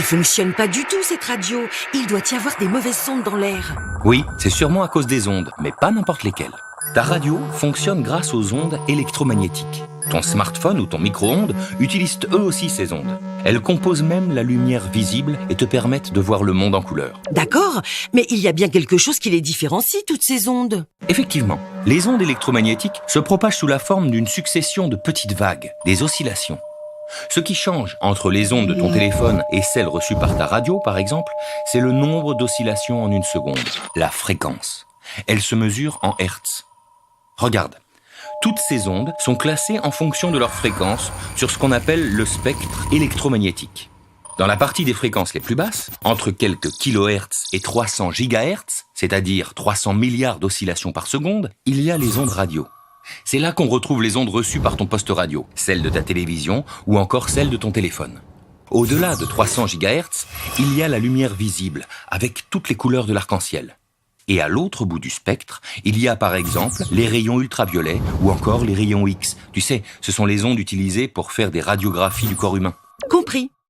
fonctionne pas du tout cette radio. Il doit y avoir des mauvaises ondes dans l'air. Oui, c'est sûrement à cause des ondes, mais pas n'importe lesquelles. Ta radio fonctionne grâce aux ondes électromagnétiques. Ton smartphone ou ton micro-ondes utilisent eux aussi ces ondes. Elles composent même la lumière visible et te permettent de voir le monde en couleur. D'accord, mais il y a bien quelque chose qui les différencie, toutes ces ondes. Effectivement, les ondes électromagnétiques se propagent sous la forme d'une succession de petites vagues, des oscillations. Ce qui change entre les ondes de ton téléphone et celles reçues par ta radio, par exemple, c'est le nombre d'oscillations en une seconde, la fréquence. Elle se mesure en hertz. Regarde, toutes ces ondes sont classées en fonction de leur fréquence sur ce qu'on appelle le spectre électromagnétique. Dans la partie des fréquences les plus basses, entre quelques kilohertz et 300 gigahertz, c'est-à-dire 300 milliards d'oscillations par seconde, il y a les ondes radio. C'est là qu'on retrouve les ondes reçues par ton poste radio, celles de ta télévision ou encore celles de ton téléphone. Au-delà de 300 gigahertz, il y a la lumière visible, avec toutes les couleurs de l'arc-en-ciel. Et à l'autre bout du spectre, il y a par exemple les rayons ultraviolets ou encore les rayons X. Tu sais, ce sont les ondes utilisées pour faire des radiographies du corps humain. Compris.